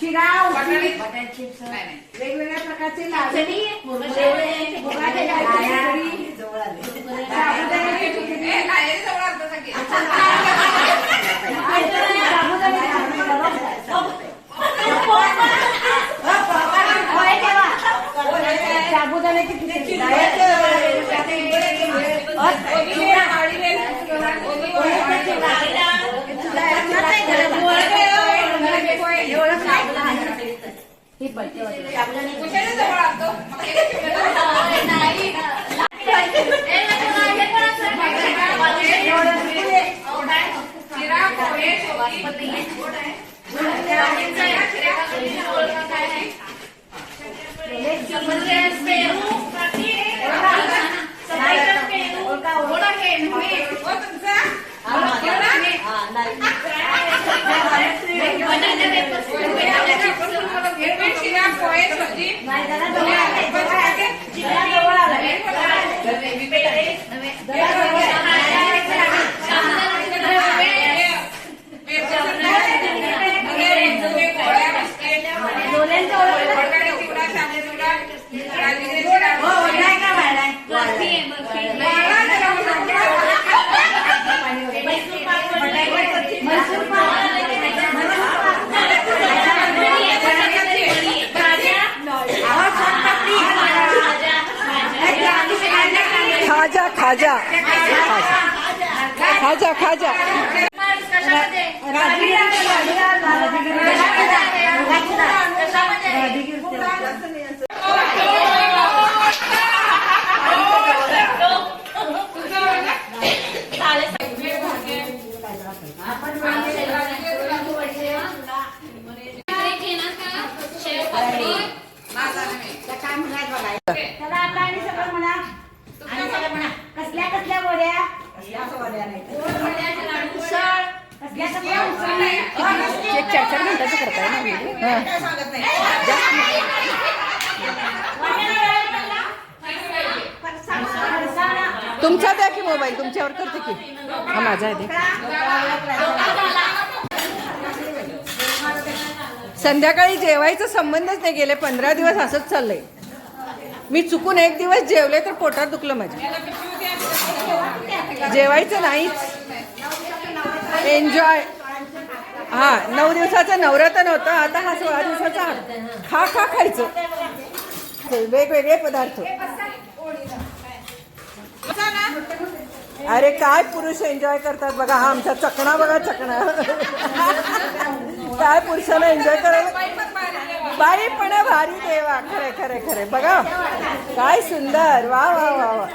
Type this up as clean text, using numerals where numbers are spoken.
शिरा, वेगवेगळ्या प्रकारचे लाडू, साबुदाण्याची खिचडी, खाजा खाजा खाजा कसल्या कसल्या वड्या चार मिनिटाचं करताय ना तुमचा द्या की मोबाईल तुमच्यावर करते की हा माझा आहे. संध्याकाळी जेवायचा संबंधच नाही, गेले 15 दिवस असंच चाललंय. मी चुकून एक दिवस जेवले तर पोटात दुखलं माझ्या. जेवायचं नाहीच, एन्जॉय. हा 9 दिवसाचं नवरात्र होतं, आता हा 16 दिवसाचा खा खा खायचं वेगवेगळे पदार्थ. अरे काय पुरुष एन्जॉय करतात बघा. हा आमचा चकणा बघा, चकणा काय पुरुषाला एन्जॉय करायला. बाई पण भारी देवा, खरे खरे खरे बघा काय सुंदर. वा वा वा वा.